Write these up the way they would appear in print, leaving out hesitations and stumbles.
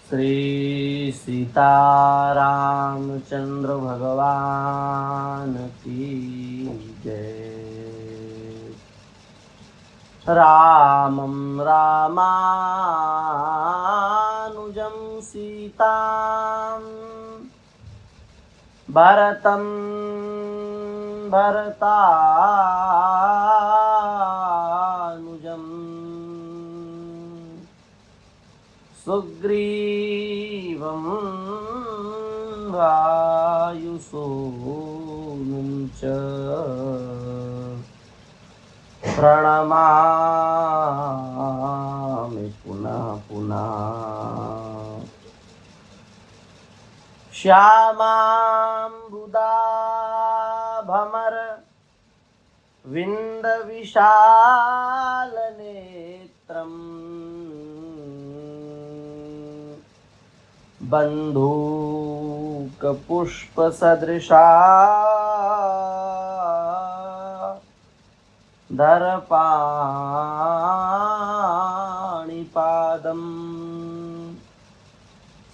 श्री सीतारामचंद्र भगवान की जय। रामं रामानुजं सीतां भरतं भरतानुजं सुग्रीवं वायुसूनुं च प्रणमामि पुनः पुनः। श्यामाम्बुदाभमर विन्दविशालनेत्रम् बन्धूकपुष्पसदृशा दर्पाणिपादम्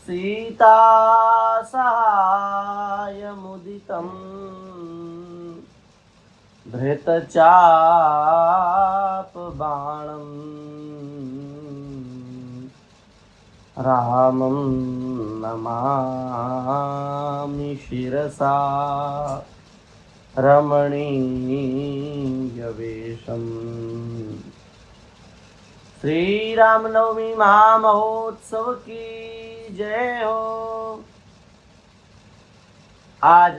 सीतासहायमुदितं धृतचापबाणम् रामं नमामि शिरसा रमणीयवेशम्। श्री रामनवमी महामहोत्सव की जय हो। आज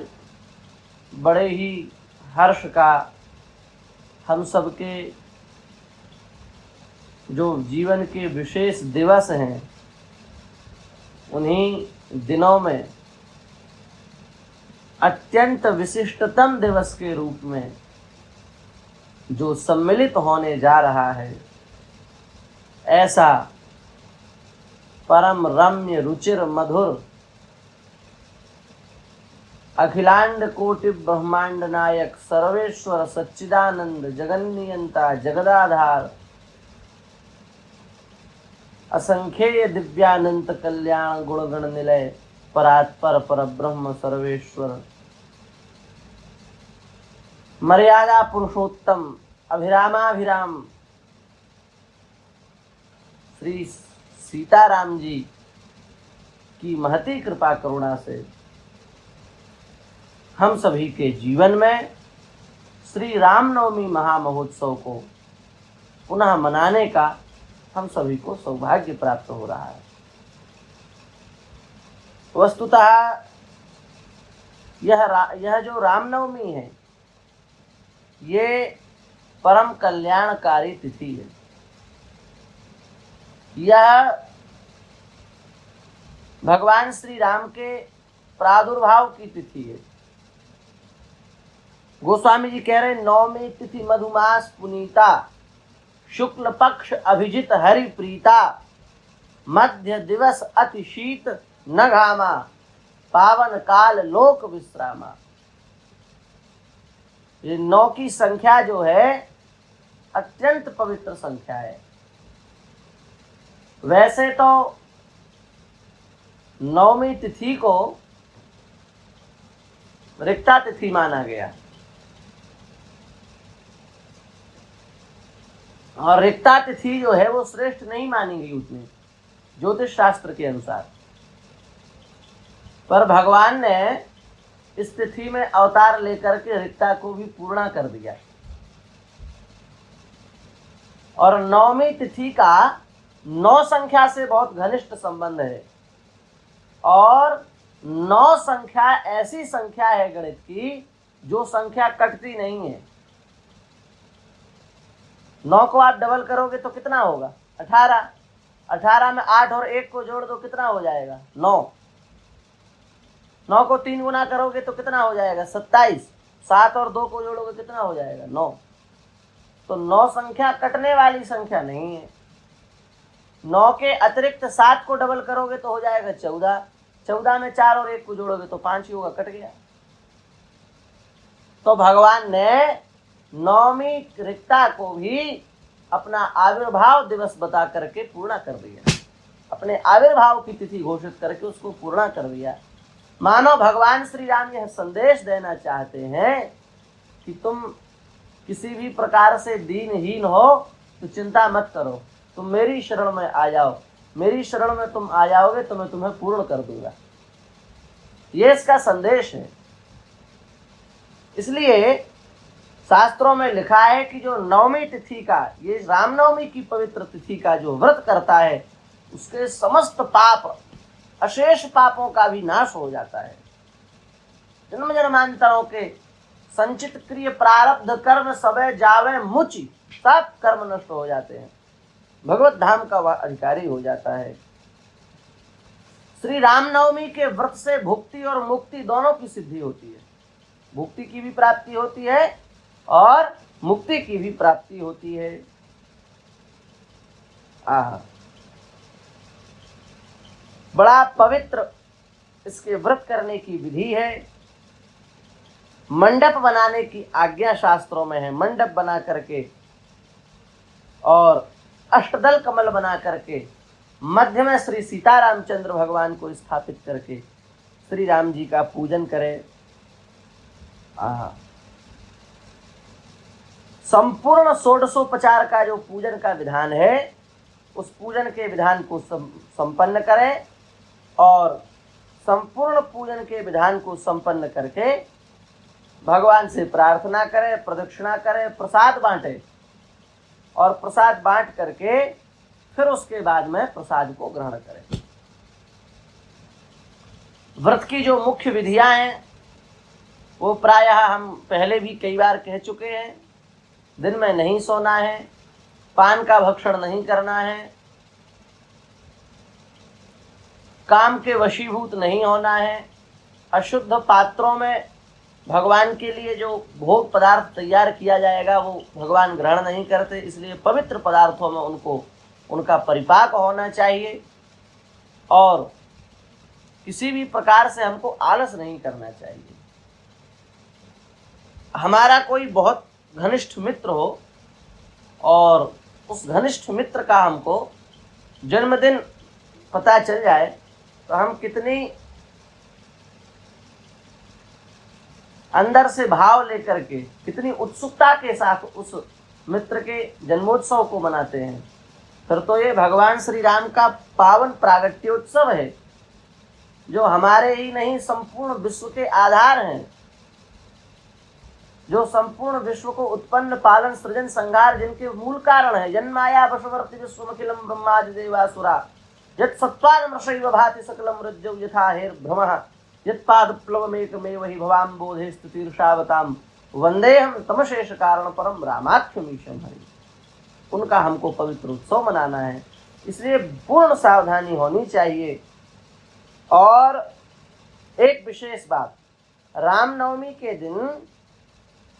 बड़े ही हर्ष का हम सबके जो जीवन के विशेष दिवस हैं, उन्हीं दिनों में अत्यंत विशिष्टतम दिवस के रूप में जो सम्मिलित होने जा रहा है, ऐसा परम रम्य रुचिर मधुर अखिलांड कोटि ब्रह्मांड नायक सर्वेश्वर सच्चिदानंद जगन्नियंता जगदाधार असंख्येय दिव्यानंत कल्याण गुणगण निलय परात्पर परब्रह्म सर्वेश्वर मर्यादा पुरुषोत्तम अभिरामाभिराम श्री सीताराम जी की महती कृपा करुणा से हम सभी के जीवन में श्री रामनवमी महामहोत्सव को पुनः मनाने का हम सभी को सौभाग्य प्राप्त हो रहा है। वस्तुतः यह जो रामनवमी है, ये परम कल्याणकारी तिथि है। यह भगवान श्री राम के प्रादुर्भाव की तिथि है। गोस्वामी जी कह रहे, नवमी तिथि मधुमास पुनीता, शुक्ल पक्ष अभिजित हरि प्रीता, मध्य दिवस अति शीत न घामा, पावन काल लोक विश्रामा। ये 9 की संख्या जो है अत्यंत पवित्र संख्या है। वैसे तो नवमी तिथि को रिक्ता तिथि माना गया, और रिक्ता तिथि जो है वो श्रेष्ठ नहीं मानी गई उतनी ज्योतिष शास्त्र के अनुसार। पर भगवान ने इस तिथि में अवतार लेकर के रिक्ता को भी पूर्ण कर दिया। और नवमी तिथि का 9 संख्या से बहुत घनिष्ठ संबंध है। और 9 संख्या ऐसी संख्या है गणित की जो संख्या कटती नहीं है। 9 को आप डबल करोगे तो कितना होगा? 18। 18 में 8 और 1 को जोड़ दो, कितना हो जाएगा? 9। 9 को 3 गुना करोगे तो कितना हो जाएगा? 27। 7 और 2 को जोड़ोगे कितना हो जाएगा? 9। तो 9 संख्या कटने वाली संख्या नहीं है। 9 के अतिरिक्त 7 को डबल करोगे तो हो जाएगा 14। 14 में 4 और 1 को जोड़ोगे तो 5 ही होगा, कट गया। तो भगवान ने नवमी रिक्ता को भी अपना आविर्भाव दिवस बता करके पूर्ण कर दिया। अपने आविर्भाव की तिथि घोषित करके उसको पूर्ण कर दिया। मानो भगवान श्री राम यह संदेश देना चाहते हैं कि तुम किसी भी प्रकार से दीनहीन हो तो चिंता मत करो, तुम मेरी शरण में आ जाओ, मेरी शरण में तुम आ जाओगे तो मैं तुम्हें पूर्ण कर दूंगा। ये इसका संदेश है। इसलिए शास्त्रों में लिखा है कि जो नवमी तिथि का, ये रामनवमी की पवित्र तिथि का जो व्रत करता है उसके समस्त पाप, अशेष पापों का भी नाश हो जाता है। जन्म जन्मांतरों के संचित क्रिय प्रारब्ध कर्म सबे जावे मुचि, सब कर्म नष्ट हो जाते हैं, भगवत धाम का वह अधिकारी हो जाता है। श्री रामनवमी के व्रत से भुक्ति और मुक्ति दोनों की सिद्धि होती है। भुक्ति की भी प्राप्ति होती है और मुक्ति की भी प्राप्ति होती है। बड़ा पवित्र इसके व्रत करने की विधि है। मंडप बनाने की आज्ञा शास्त्रों में है। मंडप बना करके और अष्टदल कमल बना करके मध्य में श्री सीता रामचंद्र भगवान को स्थापित करके श्री राम जी का पूजन करें। संपूर्ण षोडशोपचार का जो पूजन का विधान है उस पूजन के विधान को संपन्न करें और संपूर्ण पूजन के विधान को संपन्न करके भगवान से प्रार्थना करें, प्रदक्षिणा करें, प्रसाद बांटे और प्रसाद बांट करके फिर उसके बाद में प्रसाद को ग्रहण करें। व्रत की जो मुख्य विधियां हैं वो प्रायः हम पहले भी कई बार कह चुके हैं। दिन में नहीं सोना है, पान का भक्षण नहीं करना है, काम के वशीभूत नहीं होना है, अशुद्ध पात्रों में भगवान के लिए जो भोग पदार्थ तैयार किया जाएगा वो भगवान ग्रहण नहीं करते, इसलिए पवित्र पदार्थों में उनका परिपाक होना चाहिए और किसी भी प्रकार से हमको आलस नहीं करना चाहिए। हमारा कोई बहुत घनिष्ठ मित्र हो और उस घनिष्ठ मित्र का हमको जन्मदिन पता चल जाए तो हम कितनी अंदर से भाव लेकर के, कितनी उत्सुकता के साथ उस मित्र के जन्मोत्सव को मनाते हैं। फिर तो ये भगवान श्री राम का पावन प्रागट्योत्सव है जो हमारे ही नहीं संपूर्ण विश्व के आधार हैं, जो संपूर्ण विश्व को उत्पन्न पालन सृजन संहार जिनके मूल कारण है। जन्माया वशवर्ति विश्वमखिलम ब्रह्मादि देवासुरा यत् सत्त्वान्मृषैव भाति सकलम रज्जौ यथा हेर्भ्रमः यत्पादप्लवमेकमेव हि भवाम बोधे स्तुतिर्षावताम वंदेहम तमशेष कारण परम रामाख्यमीशम हरि। उनका हमको पवित्र उत्सव मनाना है, इसलिए पूर्ण सावधानी होनी चाहिए। और एक विशेष बात, रामनवमी के दिन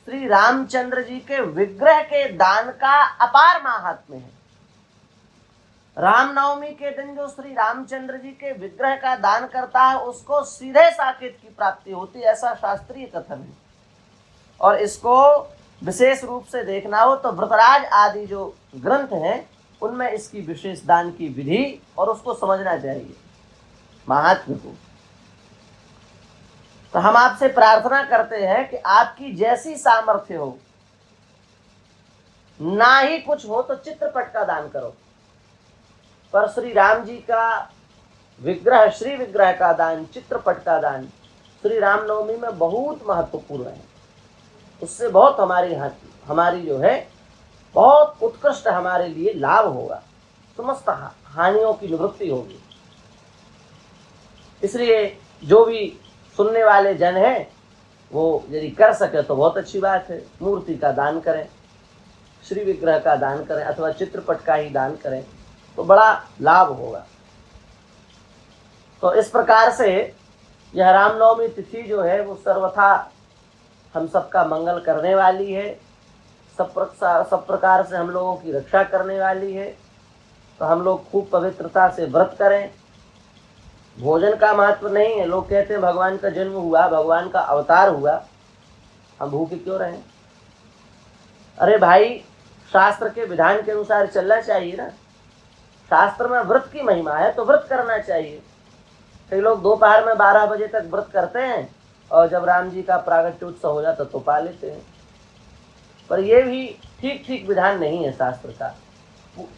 श्री रामचंद्र जी के विग्रह के दान का अपार महात्म्य है। रामनवमी के दिन जो श्री रामचंद्र जी के विग्रह का दान करता है उसको सीधे साकेत की प्राप्ति होती है, ऐसा शास्त्रीय कथन है। और इसको विशेष रूप से देखना हो तो व्रतराज आदि जो ग्रंथ हैं उनमें इसकी विशेष दान की विधि और उसको समझना चाहिए महात्म्य को। तो हम आपसे प्रार्थना करते हैं कि आपकी जैसी सामर्थ्य हो, ना ही कुछ हो तो चित्रपट का दान करो, पर श्री राम जी का विग्रह, श्री विग्रह का दान, चित्रपट का दान श्री रामनवमी में बहुत महत्वपूर्ण है। उससे बहुत हमारी जो है बहुत उत्कृष्ट हमारे लिए लाभ होगा, समस्त हानियों की निवृत्ति होगी। इसलिए जो भी सुनने वाले जन हैं वो यदि कर सके तो बहुत अच्छी बात है, मूर्ति का दान करें, श्री विग्रह का दान करें अथवा चित्रपट का ही दान करें तो बड़ा लाभ होगा। तो इस प्रकार से यह रामनवमी तिथि जो है वो सर्वथा हम सबका मंगल करने वाली है, सब प्रकार से हम लोगों की रक्षा करने वाली है। तो हम लोग खूब पवित्रता से व्रत करें। भोजन का महत्व नहीं है। लोग कहते हैं भगवान का जन्म हुआ, भगवान का अवतार हुआ, हम भूखे क्यों रहें? अरे भाई, शास्त्र के विधान के अनुसार चलना चाहिए ना। शास्त्र में व्रत की महिमा है तो व्रत करना चाहिए। कई लोग दोपहर में 12 बजे तक व्रत करते हैं और जब राम जी का प्रागट्योत्सव हो जाता तो पा लेते हैं, पर ये भी ठीक विधान नहीं है शास्त्र का।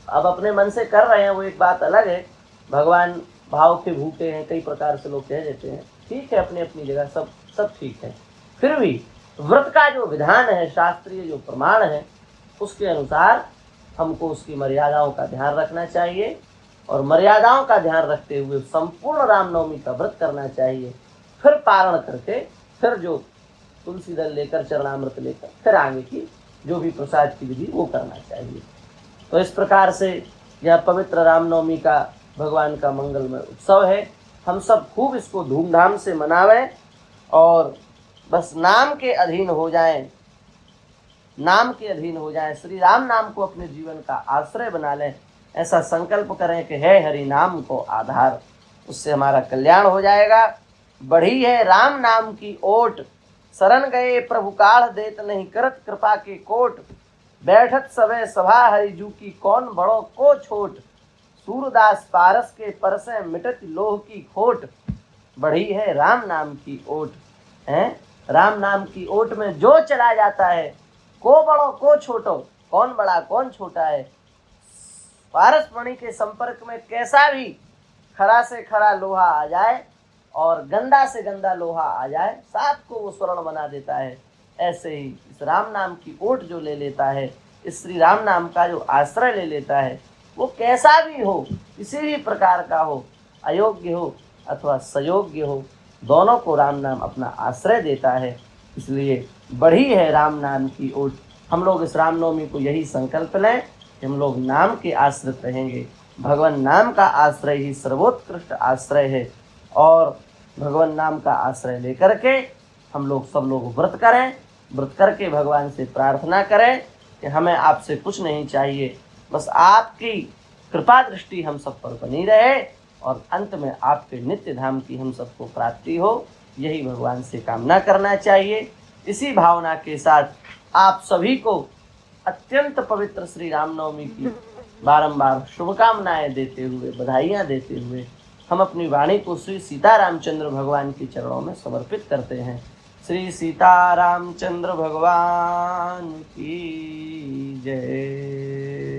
अब अपने मन से कर रहे हैं वो एक बात अलग है, भगवान भाव के भूखे हैं, कई प्रकार से लोग कह देते हैं, ठीक है, अपनी अपनी जगह सब ठीक है। फिर भी व्रत का जो विधान है, शास्त्रीय जो प्रमाण है, उसके अनुसार हमको उसकी मर्यादाओं का ध्यान रखना चाहिए और मर्यादाओं का ध्यान रखते हुए संपूर्ण रामनवमी का व्रत करना चाहिए। फिर पारण करके, फिर जो तुलसी दल लेकर, चरणामृत लेकर, फिर आगे की जो भी प्रसाद की विधि वो करना चाहिए। तो इस प्रकार से यह पवित्र रामनवमी का भगवान का मंगलमय उत्सव है। हम सब खूब इसको धूमधाम से मनावें और बस नाम के अधीन हो जाएं, नाम के अधीन हो जाएं, श्री राम नाम को अपने जीवन का आश्रय बना लें। ऐसा संकल्प करें कि है हरि नाम को आधार, उससे हमारा कल्याण हो जाएगा। बढ़ी है राम नाम की ओट, शरण गए प्रभु काढ़ देत नहीं करत कृपा के कोट। बैठत सभे सभा हरिजू की कौन बड़ो को छोट, सूरदास पारस के परसे मिटत लोह की खोट। बढ़ी है राम नाम की ओट है, राम नाम की ओट में जो चला जाता है, को बड़ो को छोटो, कौन बड़ा कौन छोटा है। पारस मणि के संपर्क में कैसा भी खरा से खरा लोहा आ जाए और गंदा से गंदा लोहा आ जाए, साथ को वो स्वर्ण बना देता है। ऐसे ही इस राम नाम की ओट जो ले लेता है, इस श्री राम नाम का जो आश्रय ले लेता है, वो कैसा भी हो, किसी भी प्रकार का हो, अयोग्य हो अथवा सयोग्य हो, दोनों को राम नाम अपना आश्रय देता है। इसलिए बढ़ी है राम नाम की ओट। हम लोग इस रामनवमी को यही संकल्प लें कि हम लोग नाम के आश्रित रहेंगे। भगवान नाम का आश्रय ही सर्वोत्कृष्ट आश्रय है और भगवान नाम का आश्रय लेकर के हम लोग सब लोग व्रत करें। व्रत करके भगवान से प्रार्थना करें कि हमें आपसे कुछ नहीं चाहिए, बस आपकी कृपा दृष्टि हम सब पर बनी रहे और अंत में आपके नित्य धाम की हम सबको प्राप्ति हो, यही भगवान से कामना करना चाहिए। इसी भावना के साथ आप सभी को अत्यंत पवित्र श्री रामनवमी की बारंबार शुभकामनाएं देते हुए, बधाइयां देते हुए हम अपनी वाणी को श्री सीता रामचंद्र भगवान के चरणों में समर्पित करते हैं। श्री सीता रामचंद्र भगवान की जय।